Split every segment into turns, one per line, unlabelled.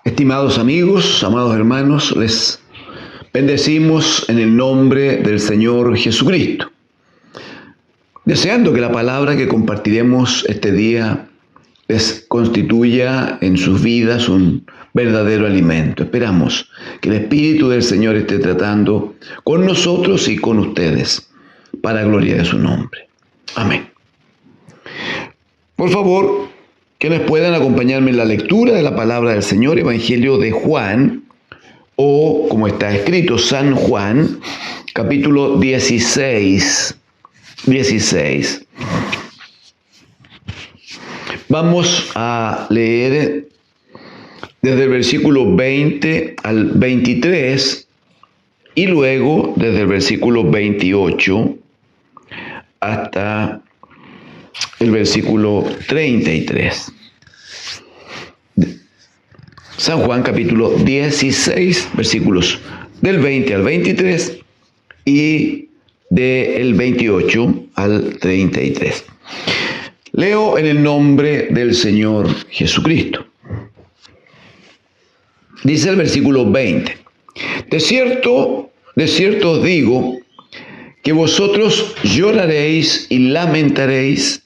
Estimados amigos, amados hermanos, les bendecimos en el nombre del Señor Jesucristo, deseando que la palabra que compartiremos este día les constituya en sus vidas un verdadero alimento. Esperamos que el Espíritu del Señor esté tratando con nosotros y con ustedes, para gloria de su nombre. Amén. Por favor, quienes puedan acompañarme en la lectura de la palabra del Señor, Evangelio de Juan, o como está escrito, San Juan, capítulo 16. Vamos a leer desde el versículo 20 al 23 y luego desde el versículo 28 hasta el versículo 33. San Juan capítulo 16, versículos del 20 al 23 y del 28 al 33. Leo en el nombre del Señor Jesucristo. Dice el versículo 20: de cierto os digo, que vosotros lloraréis y lamentaréis,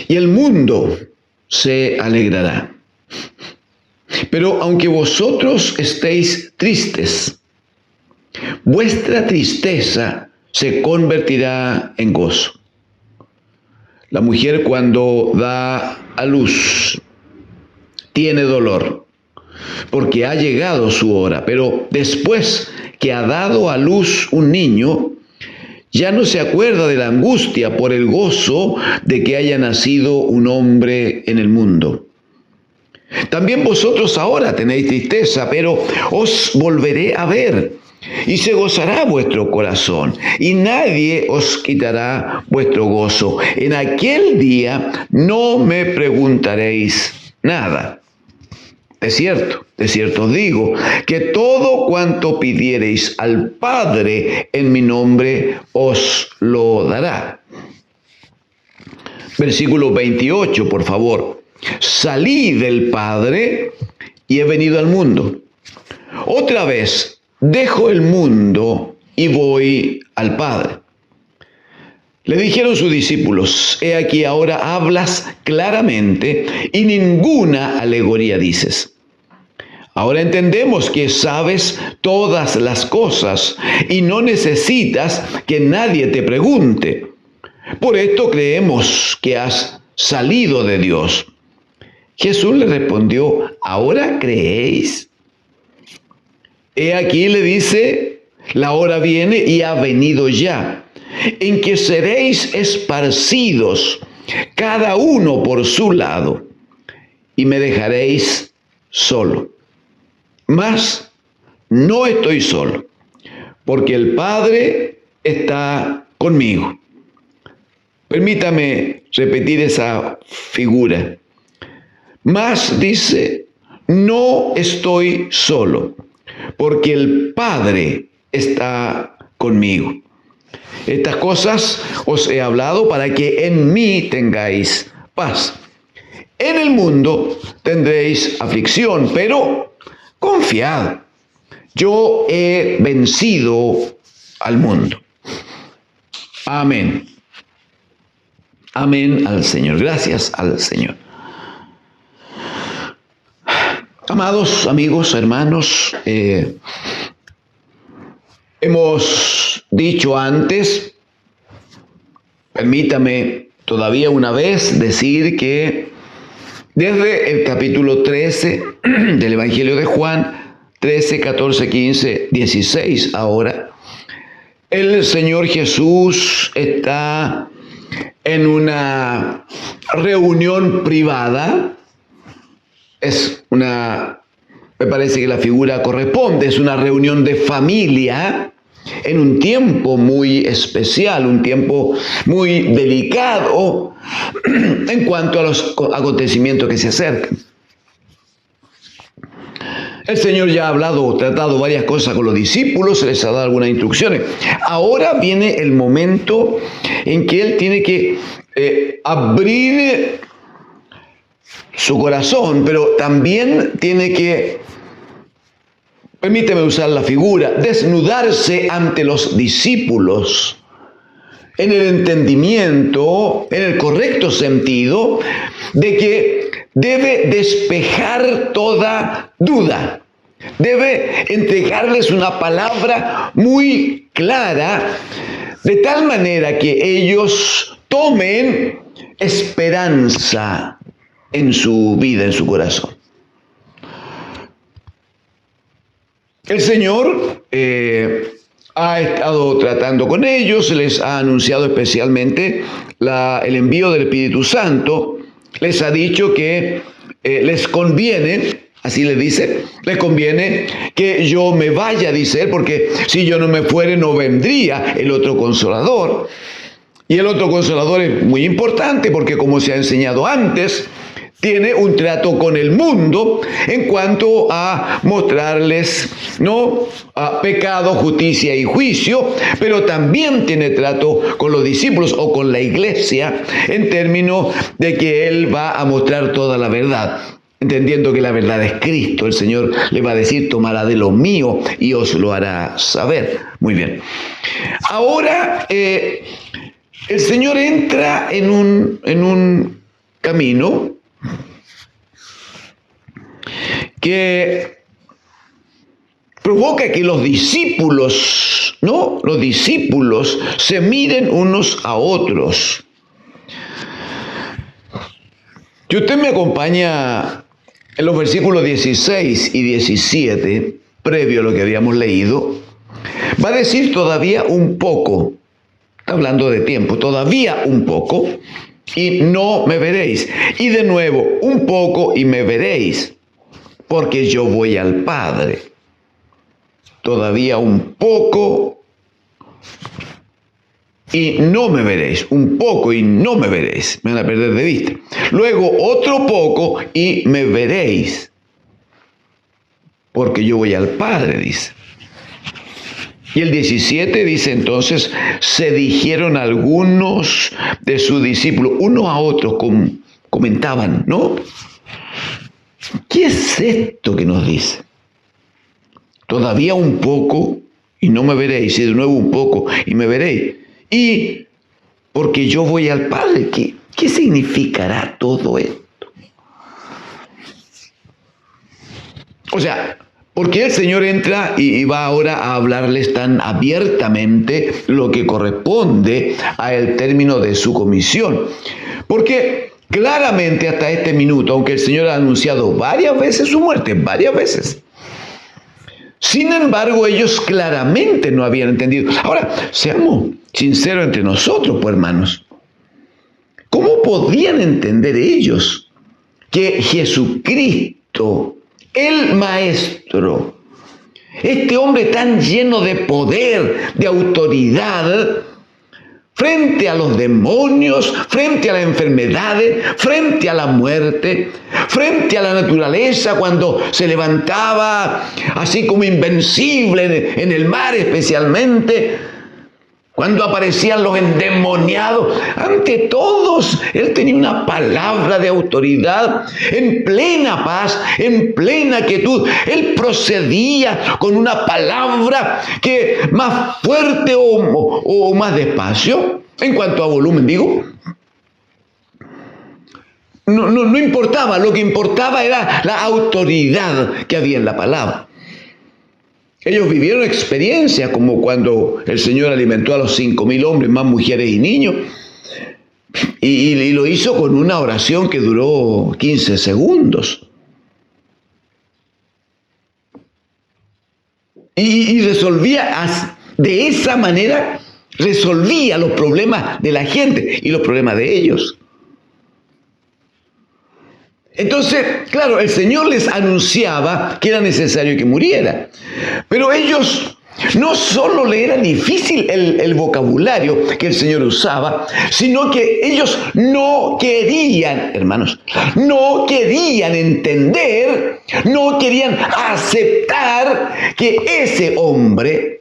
y el mundo se alegrará. Pero aunque vosotros estéis tristes, vuestra tristeza se convertirá en gozo. La mujer, cuando da a luz, tiene dolor, porque ha llegado su hora, pero después que ha dado a luz un niño, ya no se acuerda de la angustia por el gozo de que haya nacido un hombre en el mundo. También vosotros ahora tenéis tristeza, pero os volveré a ver, y se gozará vuestro corazón, y nadie os quitará vuestro gozo. En aquel día no me preguntaréis nada. De cierto os digo, que todo cuanto pidiereis al Padre en mi nombre os lo dará. Versículo 28, por favor. Salí del Padre y he venido al mundo. Otra vez dejo el mundo y voy al Padre. Le dijeron sus discípulos: he aquí ahora hablas claramente y ninguna alegoría dices. Ahora entendemos que sabes todas las cosas y no necesitas que nadie te pregunte. Por esto creemos que has salido de Dios. Jesús le respondió: ¿ahora creéis? He aquí, le dice, la hora viene y ha venido ya, en que seréis esparcidos, cada uno por su lado, y me dejaréis solo. Mas no estoy solo, porque el Padre está conmigo. Permítame repetir esa figura. Mas dice, no estoy solo, porque el Padre está conmigo. Estas cosas os he hablado para que en mí tengáis paz. En el mundo tendréis aflicción, pero confiad, yo he vencido al mundo. Amén. Amén al Señor. Gracias al Señor. Amados amigos, hermanos, hemos dicho antes, permítame todavía una vez decir que desde el capítulo 13 del Evangelio de Juan, 13, 14, 15, 16 ahora, el Señor Jesús está en una reunión privada. Me parece que la figura corresponde, es una reunión de familia en un tiempo muy especial, un tiempo muy delicado en cuanto a los acontecimientos que se acercan. El Señor ya ha tratado varias cosas con los discípulos, se les ha dado algunas instrucciones. Ahora viene el momento en que Él tiene que abrir su corazón, pero también tiene que, permíteme usar la figura, desnudarse ante los discípulos en el entendimiento, en el correcto sentido, de que debe despejar toda duda. Debe entregarles una palabra muy clara, de tal manera que ellos tomen esperanza en su vida, en su corazón. El Señor ha estado tratando con ellos, les ha anunciado especialmente el envío del Espíritu Santo, les ha dicho que les conviene, así les dice, les conviene que yo me vaya, dice él, porque si yo no me fuere no vendría el otro Consolador. Y el otro Consolador es muy importante porque, como se ha enseñado antes, tiene un trato con el mundo en cuanto a mostrarles, ¿no?, a pecado, justicia y juicio, pero también tiene trato con los discípulos o con la iglesia en términos de que Él va a mostrar toda la verdad. Entendiendo que la verdad es Cristo, el Señor le va a decir, tomará de lo mío y os lo hará saber. Muy bien. Ahora, el Señor entra en un camino que provoca que los discípulos, ¿no?, los discípulos se miren unos a otros. Si usted me acompaña en los versículos 16 y 17, previo a lo que habíamos leído, va a decir todavía un poco, está hablando de tiempo, todavía un poco, y no me veréis. Y de nuevo, un poco y me veréis, porque yo voy al Padre. Todavía un poco y no me veréis. Un poco y no me veréis. Me van a perder de vista. Luego otro poco y me veréis, porque yo voy al Padre, dice. Y el 17 dice entonces, se dijeron algunos de sus discípulos, unos a otros comentaban, ¿no? ¿Qué es esto que nos dice? Todavía un poco y no me veréis, y de nuevo un poco y me veréis. Y porque yo voy al Padre, ¿qué significará todo esto? O sea, porque el Señor entra y va ahora a hablarles tan abiertamente lo que corresponde al término de su comisión. Porque claramente hasta este minuto, aunque el Señor ha anunciado varias veces su muerte, varias veces, sin embargo ellos claramente no habían entendido. Ahora, seamos sinceros entre nosotros, pues, hermanos. ¿Cómo podían entender ellos que Jesucristo, el Maestro, este hombre tan lleno de poder, de autoridad, frente a los demonios, frente a las enfermedades, frente a la muerte, frente a la naturaleza cuando se levantaba así como invencible en el mar especialmente, cuando aparecían los endemoniados, ante todos él tenía una palabra de autoridad, en plena paz, en plena quietud. Él procedía con una palabra que más fuerte o más despacio, en cuanto a volumen, digo. No importaba, lo que importaba era la autoridad que había en la palabra. Ellos vivieron experiencias como cuando el Señor alimentó a los 5,000 hombres, más mujeres y niños, y lo hizo con una oración que duró 15 segundos. Y resolvía, de esa manera, resolvía los problemas de la gente y los problemas de ellos. Entonces, claro, el Señor les anunciaba que era necesario que muriera. Pero ellos, no solo le era difícil el vocabulario que el Señor usaba, sino que ellos no querían, hermanos, no querían entender, no querían aceptar que ese hombre,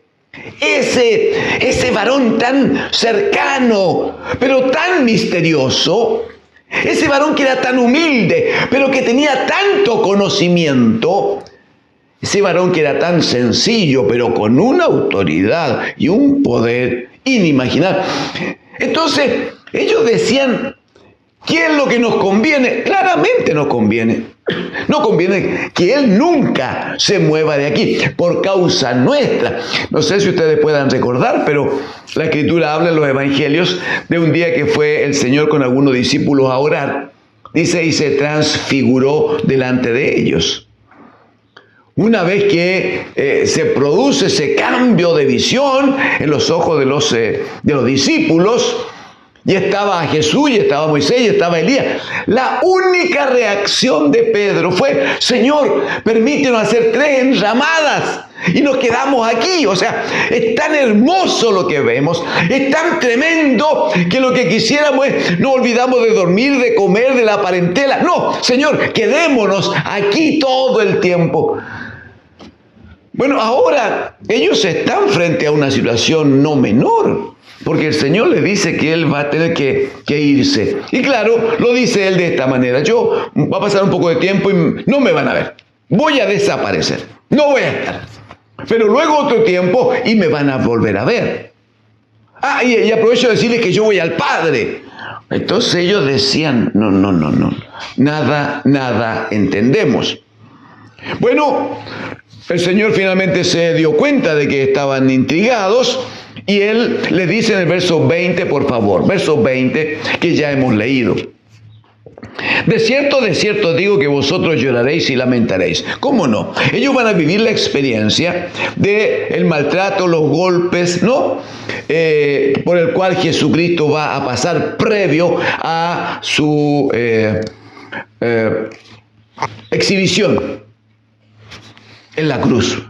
ese varón tan cercano, pero tan misterioso, Ese varón que era tan humilde, pero que tenía tanto conocimiento. Ese varón que era tan sencillo, pero con una autoridad y un poder inimaginable. Entonces, ellos decían, ¿qué es lo que nos conviene? Claramente nos conviene. No conviene que Él nunca se mueva de aquí, por causa nuestra. No sé si ustedes puedan recordar, pero la Escritura habla en los Evangelios de un día que fue el Señor con algunos discípulos a orar. Dice, y se transfiguró delante de ellos. Una vez que se produce ese cambio de visión en los ojos de los discípulos, y estaba Jesús, y estaba Moisés, y estaba Elías. La única reacción de Pedro fue, Señor, permítenos hacer 3 enramadas y nos quedamos aquí. O sea, es tan hermoso lo que vemos, es tan tremendo que lo que quisiéramos es, no olvidamos de dormir, de comer, de la parentela. No, Señor, quedémonos aquí todo el tiempo. Bueno, ahora ellos están frente a una situación no menor, porque el Señor les dice que Él va a tener que irse. Y claro, lo dice Él de esta manera. Va a pasar un poco de tiempo y no me van a ver. Voy a desaparecer. No voy a estar. Pero luego otro tiempo y me van a volver a ver. Y aprovecho de decirles que yo voy al Padre. Entonces ellos decían, no. Nada entendemos. Bueno, el Señor finalmente se dio cuenta de que estaban intrigados y Él les dice en el verso 20, por favor, verso 20, que ya hemos leído. De cierto digo que vosotros lloraréis y lamentaréis. ¿Cómo no? Ellos van a vivir la experiencia del maltrato, los golpes, ¿no? Por el cual Jesucristo va a pasar previo a su exhibición en la cruz.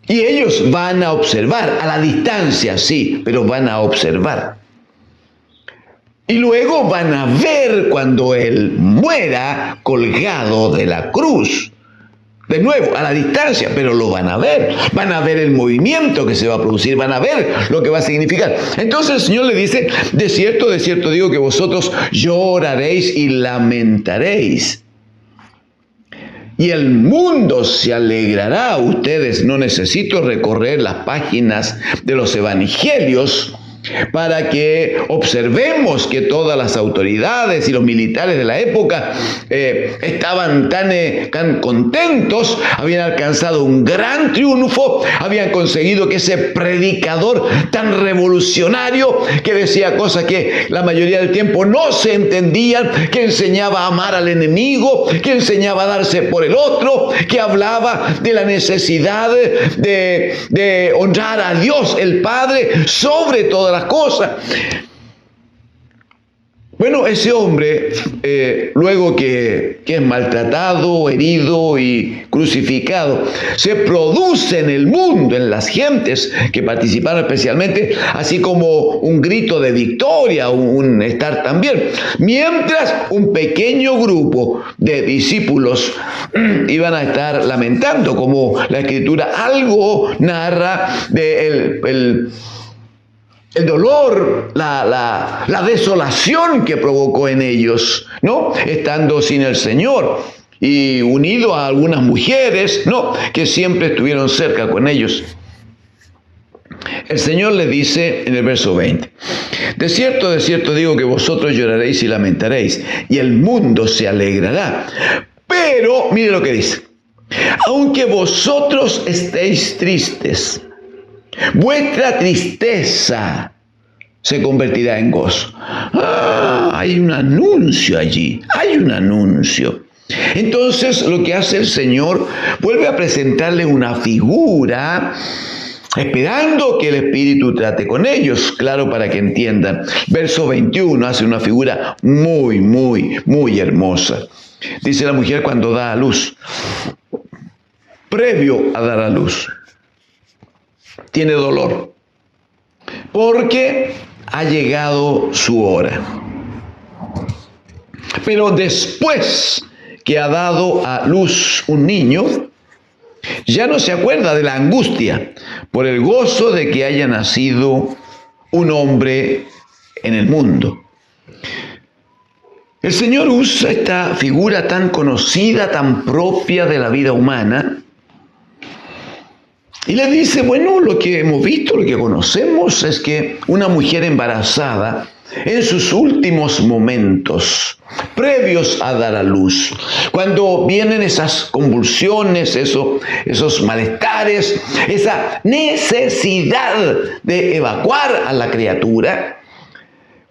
Y ellos van a observar, a la distancia, sí, pero van a observar. Y luego van a ver cuando Él muera colgado de la cruz. De nuevo, a la distancia, pero lo van a ver. Van a ver el movimiento que se va a producir, van a ver lo que va a significar. Entonces el Señor le dice, de cierto digo que vosotros lloraréis y lamentaréis. Y el mundo se alegrará. Ustedes, no necesito recorrer las páginas de los evangelios para que observemos que todas las autoridades y los militares de la época estaban tan contentos, habían alcanzado un gran triunfo, habían conseguido que ese predicador tan revolucionario que decía cosas que la mayoría del tiempo no se entendían, que enseñaba a amar al enemigo, que enseñaba a darse por el otro, que hablaba de la necesidad de honrar a Dios el Padre sobre todas las cosas. Bueno, ese hombre, luego que es maltratado, herido y crucificado, se produce en el mundo, en las gentes que participaron especialmente, así como un grito de victoria, un estar también. Mientras un pequeño grupo de discípulos iban a estar lamentando, como la Escritura algo narra de el dolor, la desolación que provocó en ellos, ¿no? Estando sin el Señor y unido a algunas mujeres, ¿no? Que siempre estuvieron cerca con ellos. El Señor le dice en el verso 20, de cierto digo que vosotros lloraréis y lamentaréis, y el mundo se alegrará. Pero, mire lo que dice, aunque vosotros estéis tristes, vuestra tristeza se convertirá en gozo. Hay un anuncio allí, hay un anuncio. Entonces lo que hace el Señor, vuelve a presentarle una figura, esperando que el Espíritu trate con ellos, claro, para que entiendan. Verso 21 hace una figura muy hermosa. Dice la mujer cuando da a luz, previo a dar a luz, tiene dolor, porque ha llegado su hora. Pero después que ha dado a luz un niño, ya no se acuerda de la angustia por el gozo de que haya nacido un hombre en el mundo. El Señor usa esta figura tan conocida, tan propia de la vida humana, y le dice, bueno, lo que hemos visto, lo que conocemos es que una mujer embarazada, en sus últimos momentos, previos a dar a luz, cuando vienen esas convulsiones, esos malestares, esa necesidad de evacuar a la criatura,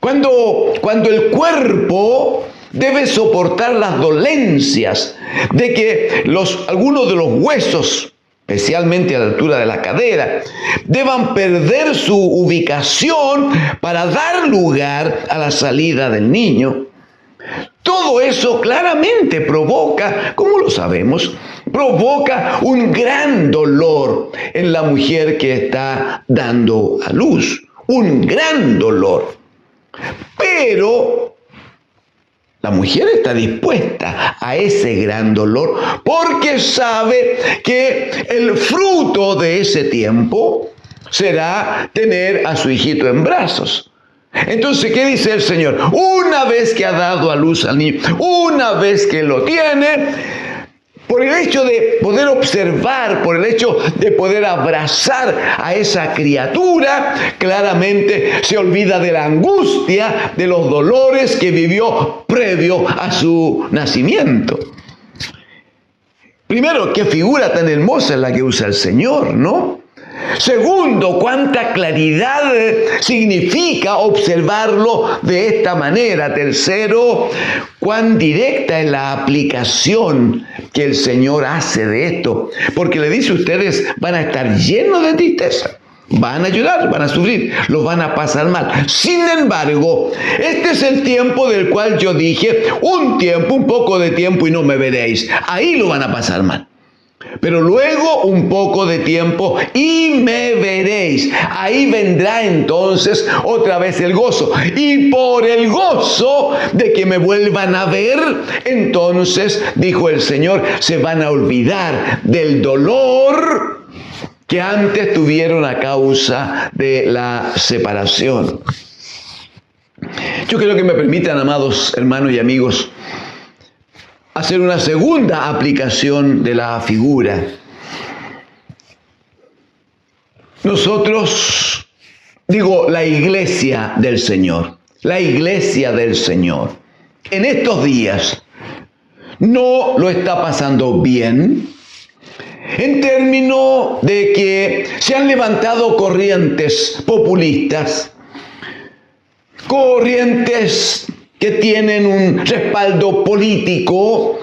cuando el cuerpo debe soportar las dolencias de que algunos de los huesos, especialmente a la altura de la cadera, deban perder su ubicación para dar lugar a la salida del niño. Todo eso claramente provoca, ¿cómo lo sabemos? Provoca un gran dolor en la mujer que está dando a luz, un gran dolor. Pero la mujer está dispuesta a ese gran dolor porque sabe que el fruto de ese tiempo será tener a su hijito en brazos. Entonces, ¿qué dice el Señor? Una vez que ha dado a luz al niño, una vez que lo tiene, por el hecho de poder observar, por el hecho de poder abrazar a esa criatura, claramente se olvida de la angustia, de los dolores que vivió previo a su nacimiento. Primero, qué figura tan hermosa es la que usa el Señor, ¿no? Segundo, cuánta claridad significa observarlo de esta manera. Tercero, cuán directa es la aplicación que el Señor hace de esto. Porque le dice, ustedes van a estar llenos de tristeza. Van a llorar, van a sufrir, los van a pasar mal. Sin embargo, este es el tiempo del cual yo dije, un poco de tiempo y no me veréis. Ahí lo van a pasar mal. Pero luego un poco de tiempo y me veréis. Ahí vendrá entonces otra vez el gozo. Y por el gozo de que me vuelvan a ver, entonces, dijo el Señor, se van a olvidar del dolor que antes tuvieron a causa de la separación. Yo quiero que me permitan, amados hermanos y amigos, hacer una segunda aplicación de la figura. Nosotros, la iglesia del Señor, en estos días no lo está pasando bien, en términos de que se han levantado corrientes populistas, corrientes que tienen un respaldo político,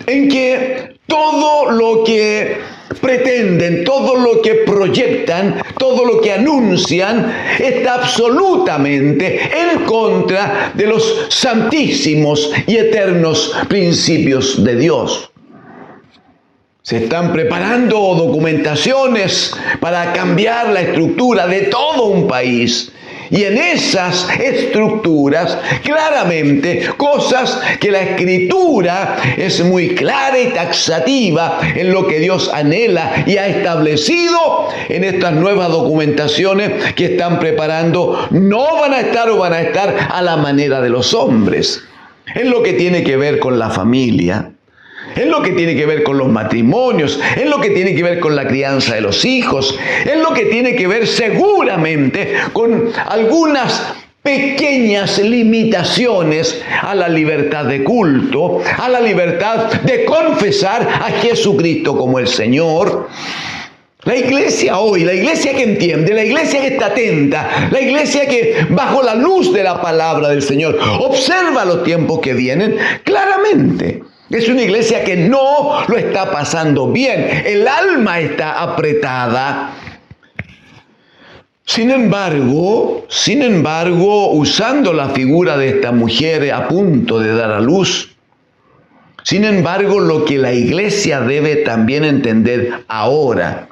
en que todo lo que pretenden, todo lo que proyectan, todo lo que anuncian, está absolutamente en contra de los santísimos y eternos principios de Dios. Se están preparando documentaciones para cambiar la estructura de todo un país. Y en esas estructuras, claramente, cosas que la Escritura es muy clara y taxativa en lo que Dios anhela y ha establecido en estas nuevas documentaciones que están preparando, no van a estar o van a estar a la manera de los hombres. En lo que tiene que ver con la familia, en lo que tiene que ver con los matrimonios, en lo que tiene que ver con la crianza de los hijos, en lo que tiene que ver seguramente con algunas pequeñas limitaciones a la libertad de culto, a la libertad de confesar a Jesucristo como el Señor. La iglesia hoy, la iglesia que entiende, la iglesia que está atenta, la iglesia que bajo la luz de la palabra del Señor observa los tiempos que vienen, claramente es una iglesia que no lo está pasando bien. El alma está apretada. Sin embargo, usando la figura de esta mujer a punto de dar a luz, sin embargo, lo que la iglesia debe también entender ahora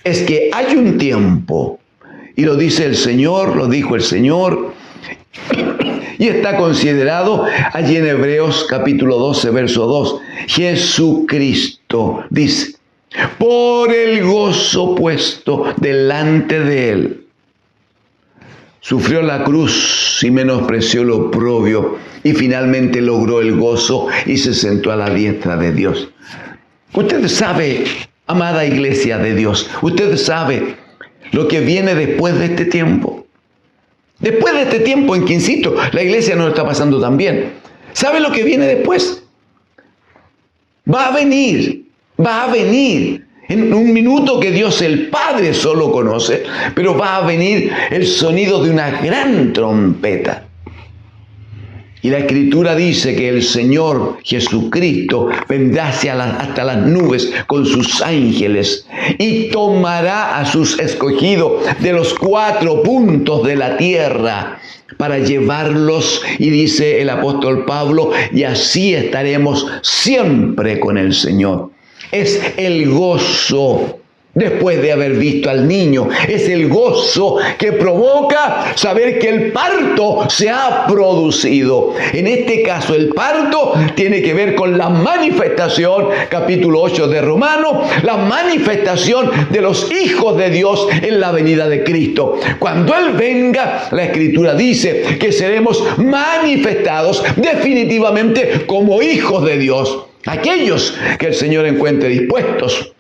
es que hay un tiempo, y lo dice el Señor, lo dijo el Señor, y está considerado allí en Hebreos capítulo 12, verso 2. Jesucristo dice, por el gozo puesto delante de él, sufrió la cruz y menospreció lo oprobio y finalmente logró el gozo y se sentó a la diestra de Dios. Usted sabe, amada iglesia de Dios, usted sabe lo que viene después de este tiempo. Después de este tiempo en que, insisto, la iglesia no lo está pasando tan bien. ¿Sabe lo que viene después? Va a venir en un minuto que Dios el Padre solo conoce, pero va a venir el sonido de una gran trompeta. Y la Escritura dice que el Señor Jesucristo vendrá hasta las nubes con sus ángeles y tomará a sus escogidos de los 4 puntos de la tierra para llevarlos, y dice el apóstol Pablo, y así estaremos siempre con el Señor. Es el gozo después de haber visto al niño. Es el gozo que provoca saber que el parto se ha producido. En este caso, el parto tiene que ver con la manifestación, capítulo 8 de Romanos, la manifestación de los hijos de Dios en la venida de Cristo. Cuando Él venga, la Escritura dice que seremos manifestados definitivamente como hijos de Dios. Aquellos que el Señor encuentre dispuestos,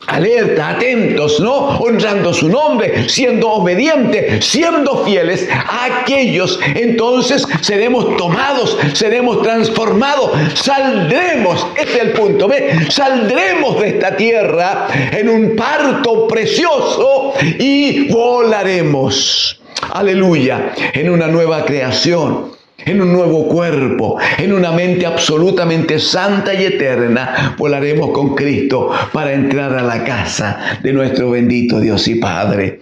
alerta, atentos, ¿no? Honrando su nombre, siendo obedientes, siendo fieles a aquellos, entonces seremos tomados, seremos transformados, saldremos, este es el punto, ¿ve? Saldremos de esta tierra en un parto precioso y volaremos, aleluya, en una nueva creación, en un nuevo cuerpo, en una mente absolutamente santa y eterna. Volaremos con Cristo para entrar a la casa de nuestro bendito Dios y Padre.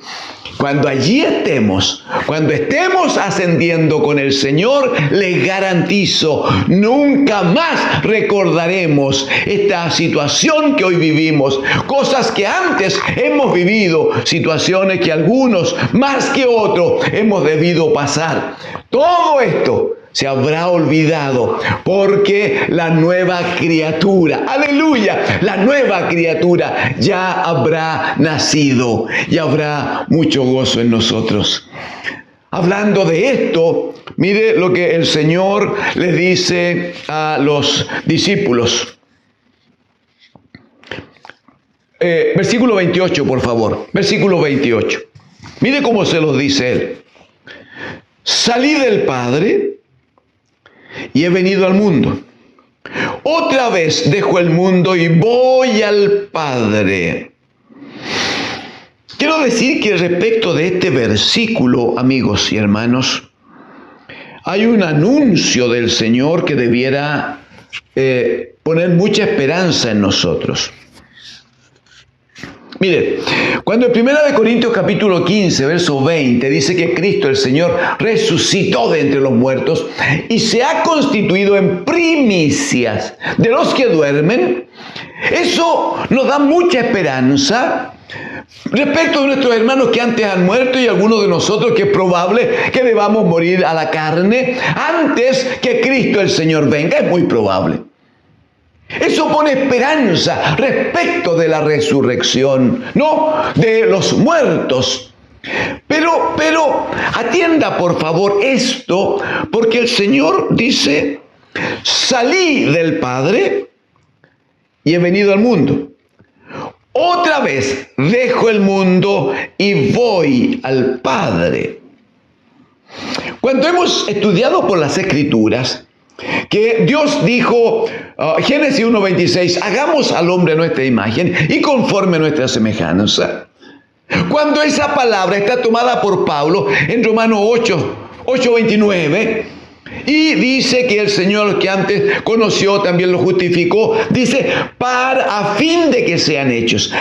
Cuando allí estemos, cuando estemos ascendiendo con el Señor, les garantizo, nunca más recordaremos esta situación que hoy vivimos, cosas que antes hemos vivido, situaciones que algunos más que otros hemos debido pasar. Todo esto se habrá olvidado porque la nueva criatura, aleluya, la nueva criatura ya habrá nacido y habrá mucho gozo en nosotros. Hablando de esto, mire lo que el Señor les dice a los discípulos. Versículo 28, por favor. Versículo 28. Mire cómo se los dice Él. Salí del Padre y he venido al mundo. Otra vez dejo el mundo y voy al Padre. Quiero decir que respecto de este versículo, amigos y hermanos, hay un anuncio del Señor que debiera poner mucha esperanza en nosotros. Mire, cuando en 1 Corintios capítulo 15, verso 20, dice que Cristo el Señor resucitó de entre los muertos y se ha constituido en primicias de los que duermen, eso nos da mucha esperanza respecto de nuestros hermanos que antes han muerto y algunos de nosotros que es probable que debamos morir a la carne antes que Cristo el Señor venga, es muy probable. Eso pone esperanza respecto de la resurrección, no de los muertos. Pero atienda por favor esto, porque el Señor dice, salí del Padre y he venido al mundo. Otra vez dejo el mundo y voy al Padre. Cuando hemos estudiado por las Escrituras, que Dios dijo, Génesis 1:26, hagamos al hombre a nuestra imagen y conforme a nuestra semejanza. Cuando esa palabra está tomada por Pablo en Romanos 8:29, y dice que el Señor que antes conoció también lo justificó, dice, a fin de que sean hechos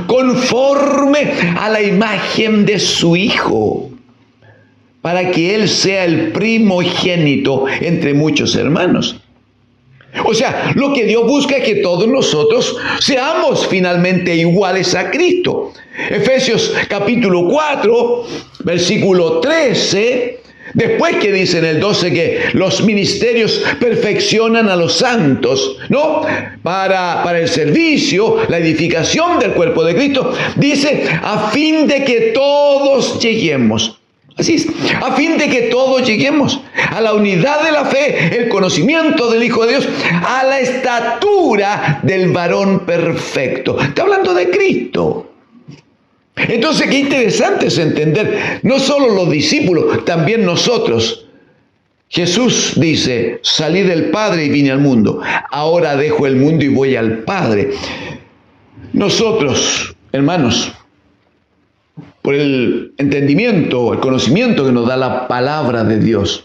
conforme a la imagen de su Hijo, para que Él sea el primogénito entre muchos hermanos. O sea, lo que Dios busca es que todos nosotros seamos finalmente iguales a Cristo. Efesios capítulo 4, versículo 13, después que dice en el 12 que los ministerios perfeccionan a los santos, ¿no? Para el servicio, la edificación del cuerpo de Cristo, dice, a fin de que todos lleguemos Así es, a fin de que todos lleguemos a la unidad de la fe, el conocimiento del Hijo de Dios, a la estatura del varón perfecto. Está hablando de Cristo. Entonces, qué interesante es entender, no solo los discípulos, también nosotros. Jesús dice, salí del Padre y vine al mundo. Ahora dejo el mundo y voy al Padre. Nosotros, hermanos, por el entendimiento, el conocimiento que nos da la palabra de Dios,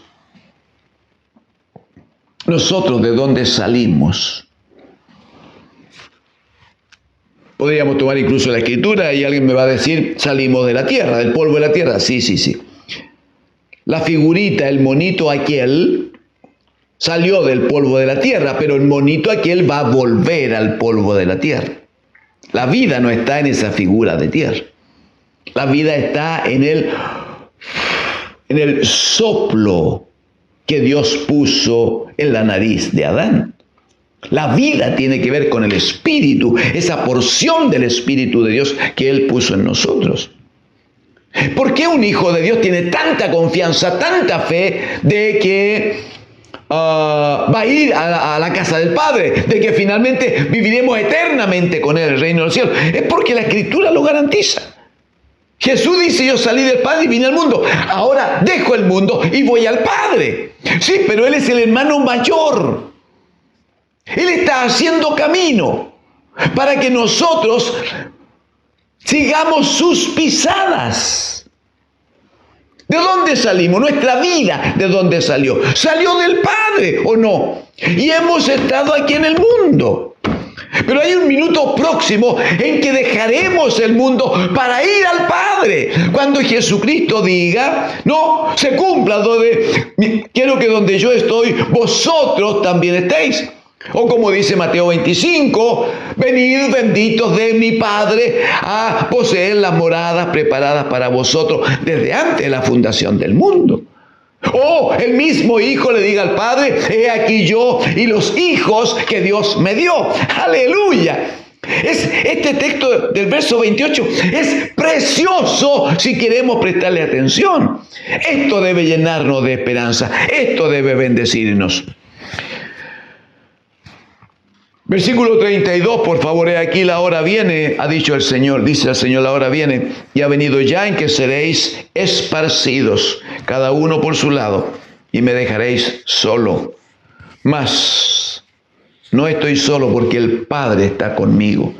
nosotros de dónde salimos. Podríamos tomar incluso la Escritura y alguien me va a decir, salimos de la tierra, del polvo de la tierra. Sí, sí, sí. La figurita, el monito aquel, salió del polvo de la tierra, pero el monito aquel va a volver al polvo de la tierra. La vida no está en esa figura de tierra. La vida está en el soplo que Dios puso en la nariz de Adán. La vida tiene que ver con el Espíritu, esa porción del Espíritu de Dios que Él puso en nosotros. ¿Por qué un hijo de Dios tiene tanta confianza, tanta fe de que va a ir a la casa del Padre, de que finalmente viviremos eternamente con Él, el reino de los cielos? Es porque la Escritura lo garantiza. Jesús dice, yo salí del Padre y vine al mundo. Ahora dejo el mundo y voy al Padre. Sí, pero Él es el hermano mayor. Él está haciendo camino para que nosotros sigamos sus pisadas. ¿De dónde salimos? Nuestra vida, ¿de dónde salió? ¿Salió del Padre o no? Y hemos estado aquí en el mundo. Pero hay un minuto próximo en que dejaremos el mundo para ir al Padre. Cuando Jesucristo diga, no, se cumpla, quiero que donde yo estoy, vosotros también estéis. O como dice Mateo 25, venid benditos de mi Padre a poseer las moradas preparadas para vosotros desde antes de la fundación del mundo. O el mismo Hijo le diga al Padre, he aquí yo y los hijos que Dios me dio. ¡Aleluya! Este texto del verso 28 es precioso si queremos prestarle atención. Esto debe llenarnos de esperanza. Esto debe bendecirnos. Versículo 32, por favor, he aquí la hora viene, ha dicho el Señor, dice el Señor, la hora viene y ha venido ya en que seréis esparcidos, cada uno por su lado, y me dejaréis solo. Mas no estoy solo porque el Padre está conmigo.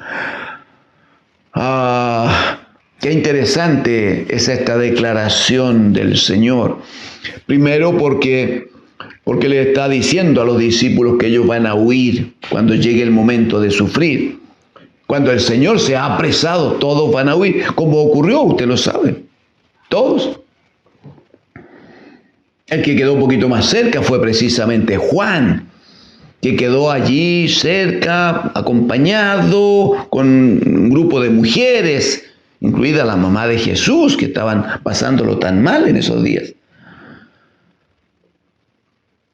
Qué interesante es esta declaración del Señor. Primero porque le está diciendo a los discípulos que ellos van a huir cuando llegue el momento de sufrir. Cuando el Señor se ha apresado, todos van a huir. Como ocurrió, usted lo sabe. Todos. El que quedó un poquito más cerca fue precisamente Juan, que quedó allí cerca, acompañado con un grupo de mujeres, incluida la mamá de Jesús, que estaban pasándolo tan mal en esos días.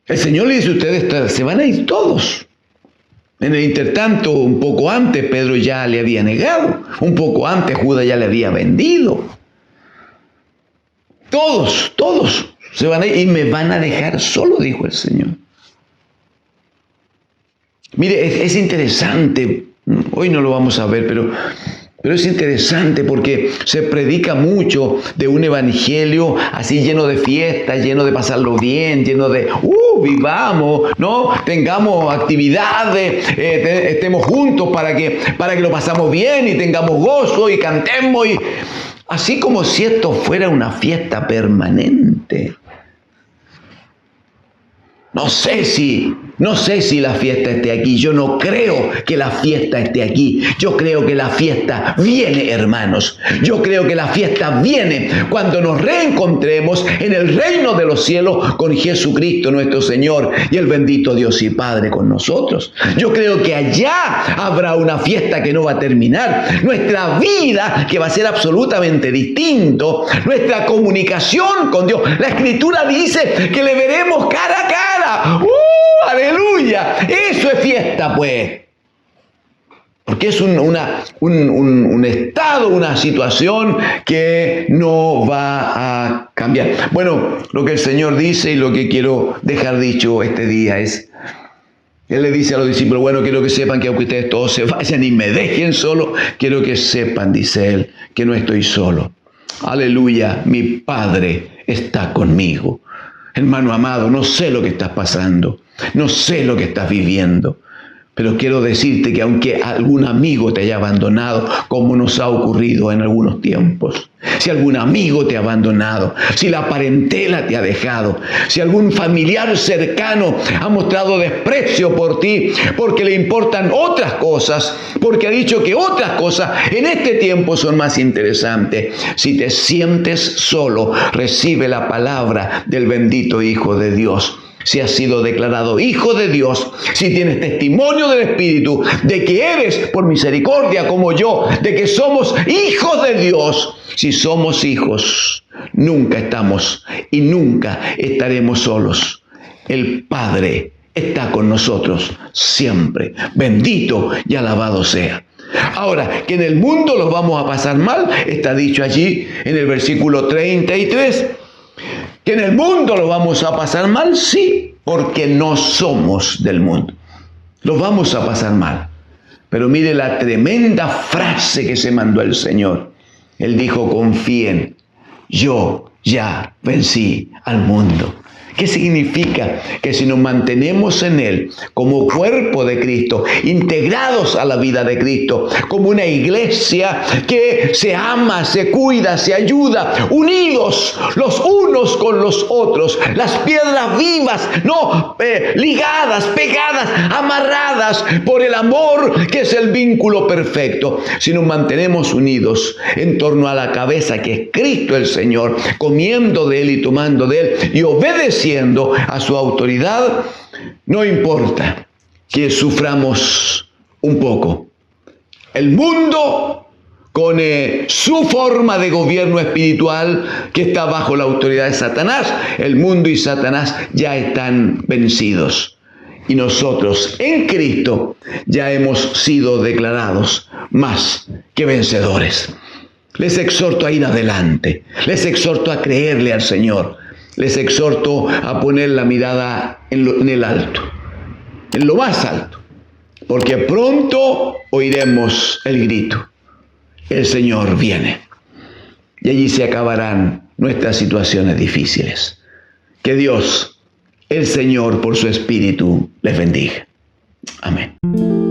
El Señor le dice a ustedes, se van a ir todos. En el intertanto, un poco antes, Pedro ya le había negado. Un poco antes, Judas ya le había vendido. Todos se van a ir y me van a dejar solo, dijo el Señor. Mire, es interesante. Hoy no lo vamos a ver, pero es interesante porque se predica mucho de un evangelio así lleno de fiestas, lleno de pasarlo bien, lleno de, vivamos, ¿no? Tengamos actividades, estemos juntos para que lo pasamos bien y tengamos gozo y cantemos. Así como si esto fuera una fiesta permanente. No sé si la fiesta esté aquí. Yo no creo que la fiesta esté aquí. Yo creo que la fiesta viene, hermanos. Yo creo que la fiesta viene cuando nos reencontremos en el reino de los cielos con Jesucristo nuestro Señor y el bendito Dios y Padre con nosotros. Yo creo que allá habrá una fiesta que no va a terminar. Nuestra vida que va a ser absolutamente distinto. Nuestra comunicación con Dios. La Escritura dice que le veremos cara a cara. ¡Aleluya! Eso es fiesta, pues. Porque es un estado, una situación que no va a cambiar. Bueno, lo que el Señor dice y lo que quiero dejar dicho este día es, Él le dice a los discípulos, bueno, quiero que sepan que aunque ustedes todos se vayan y me dejen solo, quiero que sepan, dice Él, que no estoy solo. Aleluya, mi Padre está conmigo. Hermano amado, no sé lo que estás pasando, no sé lo que estás viviendo, pero quiero decirte que aunque algún amigo te haya abandonado, como nos ha ocurrido en algunos tiempos, si algún amigo te ha abandonado, si la parentela te ha dejado, si algún familiar cercano ha mostrado desprecio por ti, porque le importan otras cosas, porque ha dicho que otras cosas en este tiempo son más interesantes, si te sientes solo, recibe la palabra del bendito Hijo de Dios. Si has sido declarado hijo de Dios, si tienes testimonio del Espíritu de que eres por misericordia como yo, de que somos hijos de Dios, si somos hijos, nunca estamos y nunca estaremos solos. El Padre está con nosotros siempre. Bendito y alabado sea. Ahora, que en el mundo los vamos a pasar mal, está dicho allí en el versículo 33. ¿Que en el mundo lo vamos a pasar mal? Sí, porque no somos del mundo. Los vamos a pasar mal. Pero mire la tremenda frase que se mandó el Señor. Él dijo, confíen, yo ya vencí al mundo. ¿Qué significa? Que si nos mantenemos en Él como cuerpo de Cristo, integrados a la vida de Cristo, como una iglesia que se ama, se cuida, se ayuda, unidos los unos con los otros, las piedras vivas, no ligadas, pegadas, amarradas por el amor que es el vínculo perfecto. Si nos mantenemos unidos en torno a la cabeza que es Cristo el Señor, comiendo de Él y tomando de Él y obedeciendo a su autoridad, no importa que suframos un poco. El mundo, con su forma de gobierno espiritual que está bajo la autoridad de Satanás, el mundo y Satanás ya están vencidos. Y nosotros en Cristo ya hemos sido declarados más que vencedores. Les exhorto a ir adelante, les exhorto a creerle al Señor. Les exhorto a poner la mirada en el alto, en lo más alto, porque pronto oiremos el grito. El Señor viene. Y allí se acabarán nuestras situaciones difíciles. Que Dios, el Señor, por su Espíritu, les bendiga. Amén.